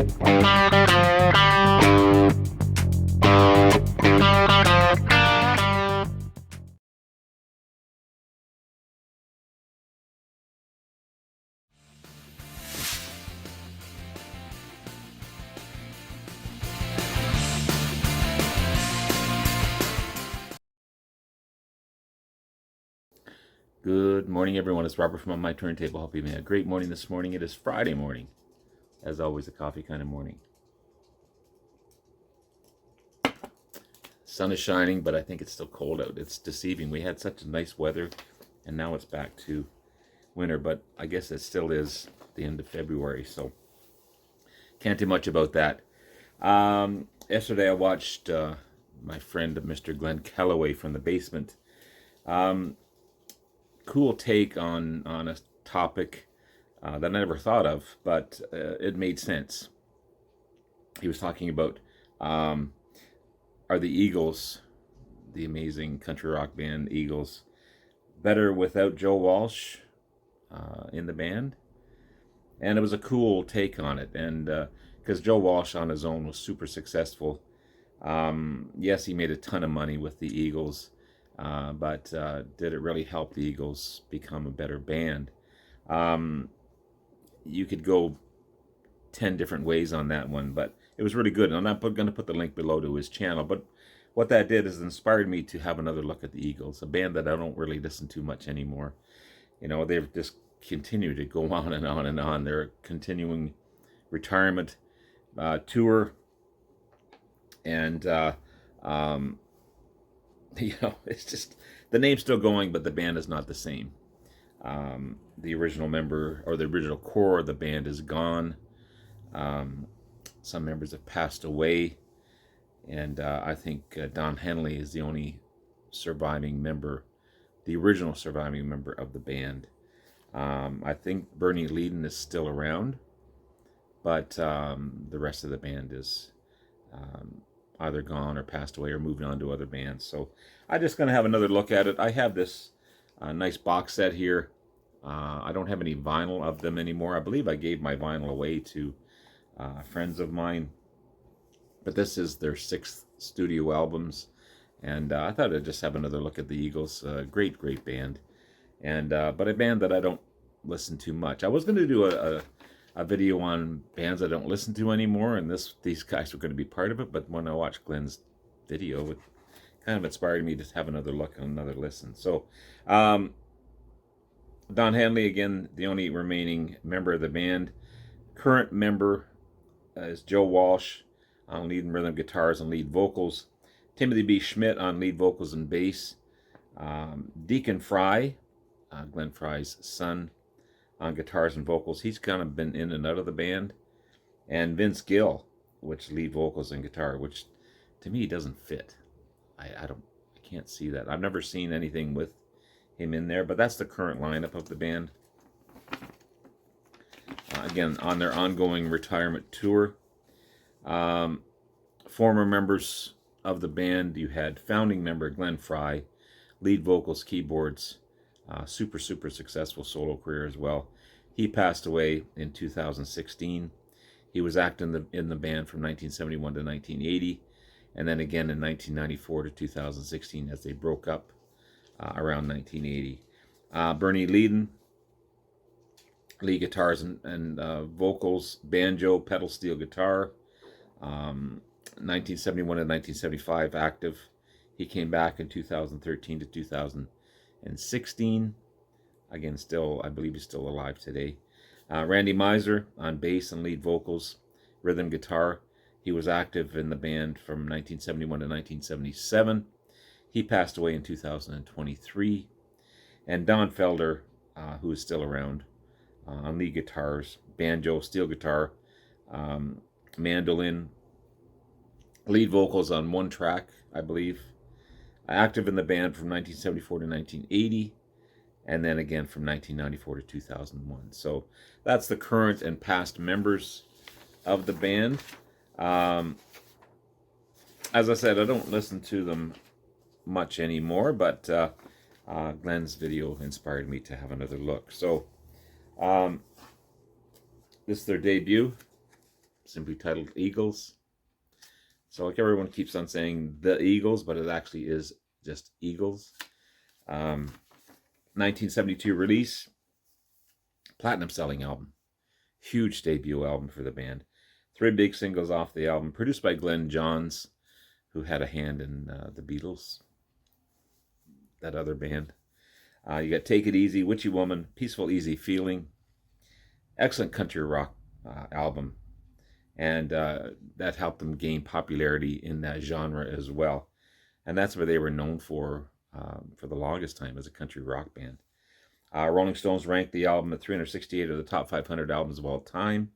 Good morning, everyone. It's Robert from On My Turntable. Hope you had a great morning this morning. It is Friday morning. As always, a coffee kind of morning. Sun is shining, but I think it's still cold out. It's deceiving. We had such nice weather, and now it's back to winter, but I guess it still is the end of February, so can't do much about that. Yesterday I watched my friend Mr. Glen Kellaway from the basement. Cool take on a topic that I never thought of, but it made sense. He was talking about are the Eagles, the amazing country rock band Eagles, better without Joe Walsh in the band? And it was a cool take on it, and because Joe Walsh on his own was super successful. Yes, he made a ton of money with the Eagles, but did it really help the Eagles become a better band? You could go 10 different ways on that one, but it was really good. And I'm not going to put the link below to his channel, but what that did is inspired me to have another look at the Eagles, a band that I don't really listen to much anymore. You know, they've just continued to go on and on and on. They're continuing retirement tour, and it's just the name's still going, but the band is not the same. The original member or the original core of the band is gone. Some members have passed away, and I think Don Henley is the only surviving member, the original surviving member of the band. I think Bernie Leadon is still around, but the rest of the band is either gone or passed away or moved on to other bands. So I'm just going to have another look at it. I have this nice box set here. I don't have any vinyl of them anymore. I believe I gave my vinyl away to friends of mine. But this is their 6th studio albums. And I thought I'd just have another look at the Eagles. Great, great band. And but a band that I don't listen to much. I was going to do a video on bands I don't listen to anymore, and these guys were going to be part of it, but when I watched Glen's video, it kind of inspired me to have another look and another listen. So Don Henley, again, the only remaining member of the band. Current member is Joe Walsh on lead and rhythm guitars and lead vocals. Timothy B. Schmidt on lead vocals and bass. Deacon Fry, Glenn Fry's son, on guitars and vocals. He's kind of been in and out of the band. And Vince Gill, which lead vocals and guitar, which to me doesn't fit. I can't see that. I've never seen anything with him in there, but that's the current lineup of the band. Again, on their ongoing retirement tour. Former members of the band, you had founding member Glenn Fry, lead vocals, keyboards, super successful solo career as well. He passed away in 2016. He was active in the band from 1971 to 1980, and then again in 1994 to 2016 as they broke up around 1980. Bernie Leadon, lead guitars and vocals, banjo, pedal steel guitar. 1971 and 1975 active. He came back in 2013 to 2016. Again, still, I believe he's still alive today. Randy Miser on bass and lead vocals, rhythm guitar. He was active in the band from 1971 to 1977. He passed away in 2023. And Don Felder, who is still around, on lead guitars, banjo, steel guitar, mandolin, lead vocals on one track, I believe. Active in the band from 1974 to 1980, and then again from 1994 to 2001. So that's the current and past members of the band. As I said, I don't listen to them much anymore, but Glen's video inspired me to have another look. So this is their debut. simply titled Eagles. So like everyone keeps on saying the Eagles, but it actually is just Eagles. 1972 release, platinum selling album. Huge debut album for the band. 3 big singles off the album, produced by Glen Johns, who had a hand in the Beatles, that other band. You got Take It Easy, Witchy Woman, Peaceful Easy Feeling. Excellent country rock album. And that helped them gain popularity in that genre as well. And that's where they were known for the longest time, as a country rock band. Rolling Stones ranked the album at 368 of the top 500 albums of all time.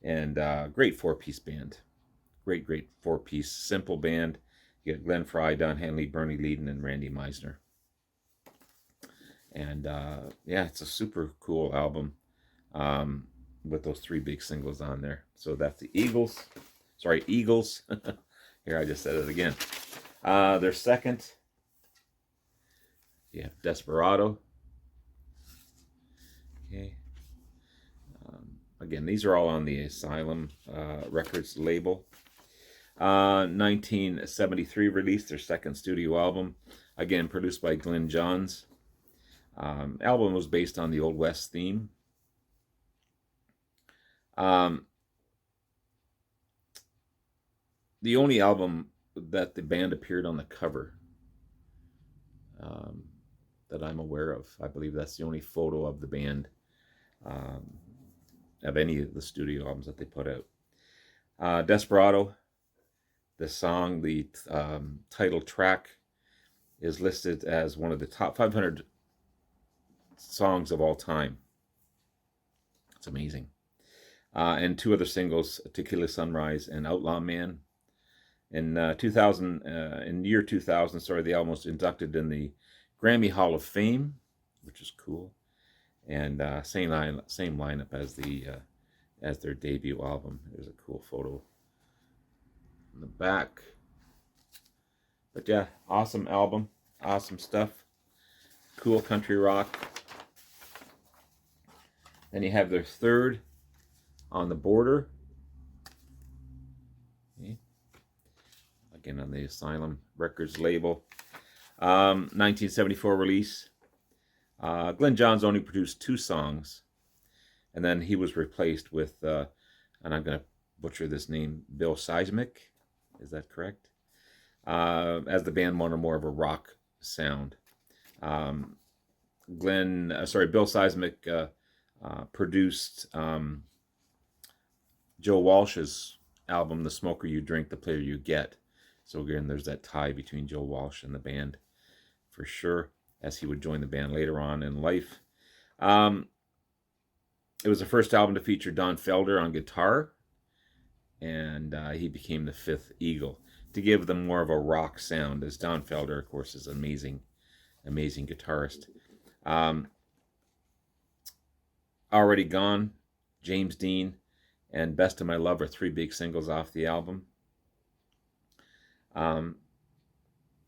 And great 4-piece band. Great 4-piece, simple band. You got Glenn Frey, Don Henley, Bernie Leadon, and Randy Meisner. And yeah, it's a super cool album with those 3 big singles on there. So that's the Eagles. Sorry, Eagles. Here, I just said it again. Their second, you have Desperado. Okay. Again, these are all on the Asylum Records label. 1973 released their second studio album, again produced by Glen Johns. Album was based on the Old West theme. The only album that the band appeared on the cover that I'm aware of. I believe that's the only photo of the band of any of the studio albums that they put out. Desperado, the song, the title track, is listed as one of the top 500 songs of all time. It's amazing. And 2 other singles, Tequila Sunrise and Outlaw Man. In year 2000, the album was inducted in the Grammy Hall of Fame, which is cool. And same lineup as their debut album. There's a cool photo in the back. But yeah, awesome album, awesome stuff. Cool country rock. Then you have their third, On the Border. Okay. Again, on the Asylum Records label. 1974 release. Glen Johns only produced 2 songs, and then he was replaced with, and I'm going to butcher this name, Bill Seismic. Is that correct? As the band wanted more of a rock sound. Bill Seismic produced Joe Walsh's album, The Smoker You Drink, The Player You Get. So again, there's that tie between Joe Walsh and the band, for sure, as he would join the band later on in life. It was the first album to feature Don Felder on guitar, and he became the 5th Eagle to give them more of a rock sound, as Don Felder, of course, is an amazing guitarist. Already Gone, James Dean, and Best of My Love are 3 big singles off the album.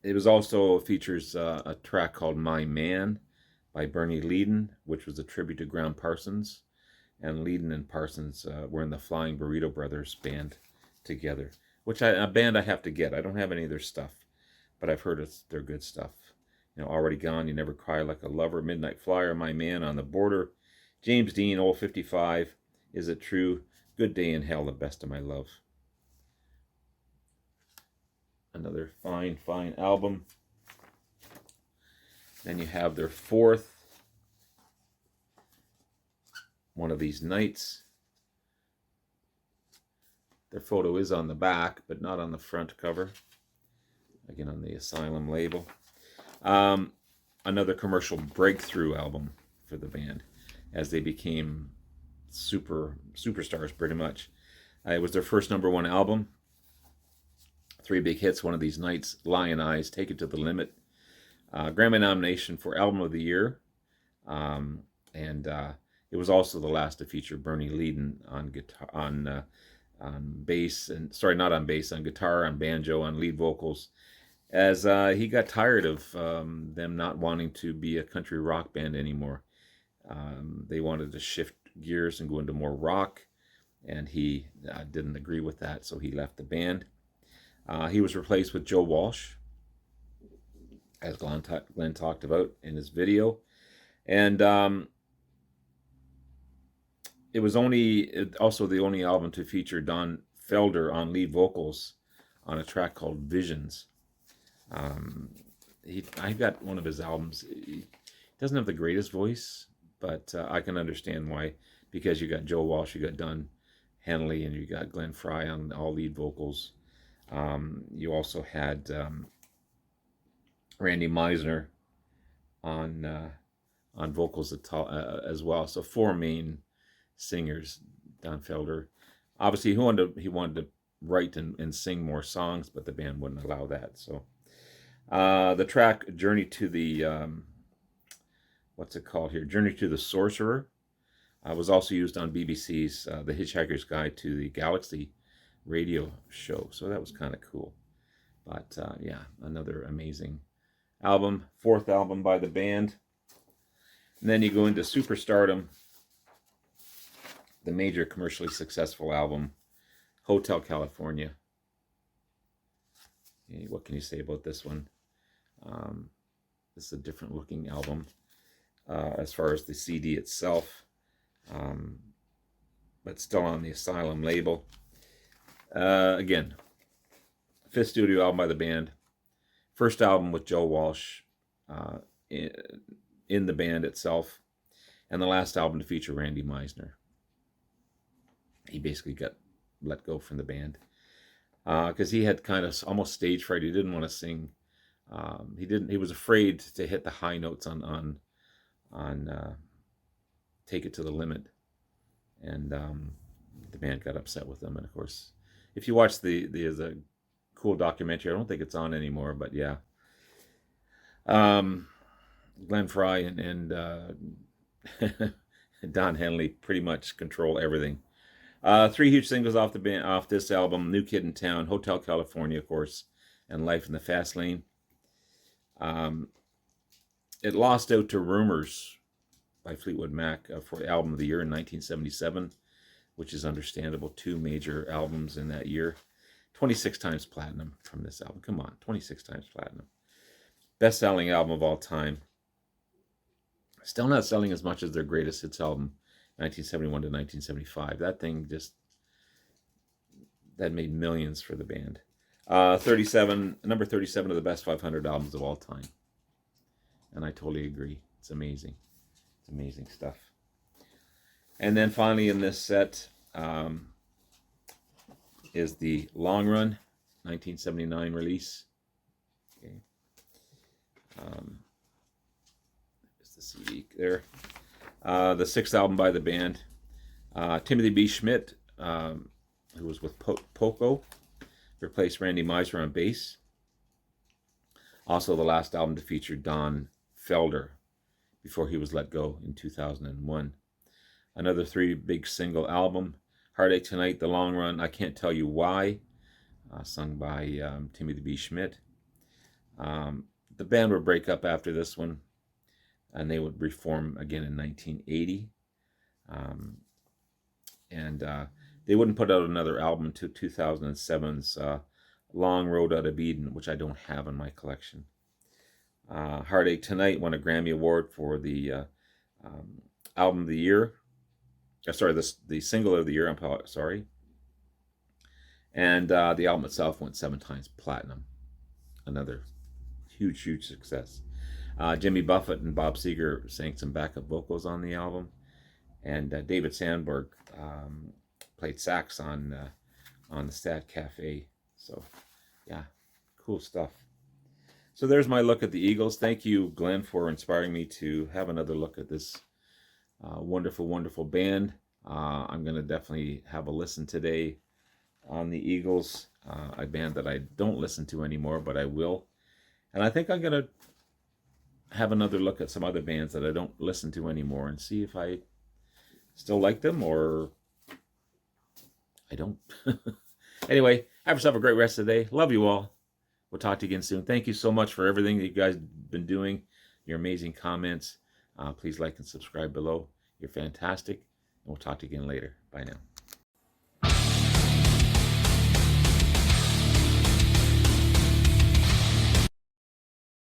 It was also features a track called My Man by Bernie Leadon, which was a tribute to Graham Parsons. And Leadon and Parsons were in the Flying Burrito Brothers band together, which a band I have to get. I don't have any of their stuff, but I've heard they're good stuff. You know, Already Gone, You Never Cry Like a Lover, Midnight Flyer, My Man, On the Border, James Dean, Old 55, Is It True, Good Day in Hell, The Best of My Love. Another fine album. Then you have their 4th, One of These Nights. Their photo is on the back, but not on the front cover. Again, on the Asylum label. Another commercial breakthrough album for the band, as they became superstars, pretty much. It was their first #1 album. 3 big hits, One of These Nights, Lion Eyes, Take It to the Limit. Grammy nomination for Album of the Year. And it was also the last to feature Bernie Leadon on guitar, on bass, and on guitar, on banjo, on lead vocals, as he got tired of them not wanting to be a country rock band anymore. They wanted to shift gears and go into more rock, and he didn't agree with that, so he left the band. He was replaced with Joe Walsh, as Glenn talked about in his video. And it was also the only album to feature Don Felder on lead vocals on a track called Visions. I got one of his albums. He doesn't have the greatest voice, but I can understand why, because you got Joe Walsh, you got Don Henley, and you got Glenn Frey on all lead vocals. You also had Randy Meisner on vocals as well. So 4 main singers. Don Felder, obviously, he wanted to write and sing more songs, but the band wouldn't allow that. So the track "Journey to the" what's it called here? "Journey to the Sorcerer" was also used on BBC's "The Hitchhiker's Guide to the Galaxy" radio show. So that was kind of cool. But yeah, another amazing album, 4th album by the band. And then you go into superstardom, the major commercially successful album, Hotel California. What can you say about this one? This is a different looking album as far as the CD itself, but still on the Asylum label. Again, 5th studio album by the band. 1st album with Joe Walsh in the band itself, and the last album to feature Randy Meisner. He basically got let go from the band because he had kind of almost stage fright. He didn't want to sing. He was afraid to hit the high notes on Take It to the Limit, and the band got upset with him. And of course, if you watch there's a cool documentary. I don't think it's on anymore, but yeah. Glenn Frey and Don Henley pretty much control everything. 3 huge singles off this album: "New Kid in Town," "Hotel California," of course, and "Life in the Fast Lane." It lost out to "Rumors" by Fleetwood Mac for Album of the Year in 1977, which is understandable. 2 major albums in that year. 26 times platinum from this album. Come on, 26 times platinum. Best-selling album of all time. Still not selling as much as their greatest hits album, 1971 to 1975. That thing that made millions for the band. Number 37 of the best 500 albums of all time. And I totally agree. It's amazing. It's amazing stuff. And then finally in this set is the Long Run, 1979 release. Okay. Is the CD there? The 6th album by the band. Timothy B. Schmidt, who was with Poco, replaced Randy Meisner on bass. Also the last album to feature Don Felder before he was let go in 2001. Another 3 big single album: "Heartache Tonight," "The Long Run," "I Can't Tell You Why," sung by Timothy B. Schmidt. The band would break up after this one, and they would reform again in 1980. And they wouldn't put out another album until 2007's "Long Road Out of Eden," which I don't have in my collection. "Heartache Tonight" won a Grammy Award for the album of the year. The single of the year. I'm sorry. And the album itself went 7 times platinum. Another huge success. Jimmy Buffett and Bob Seger sang some backup vocals on the album, and David Sandberg played sax on the Stat Cafe. So, yeah, cool stuff. So there's my look at the Eagles. Thank you, Glenn, for inspiring me to have another look at this wonderful band. I'm going to definitely have a listen today on the Eagles, a band that I don't listen to anymore, but I will. And I think I'm going to have another look at some other bands that I don't listen to anymore and see if I still like them or I don't. Anyway, have yourself a great rest of the day. Love you all. We'll talk to you again soon. Thank you so much for everything that you guys have been doing, your amazing comments. Please like and subscribe below. You're fantastic. And we'll talk to you again later. Bye now.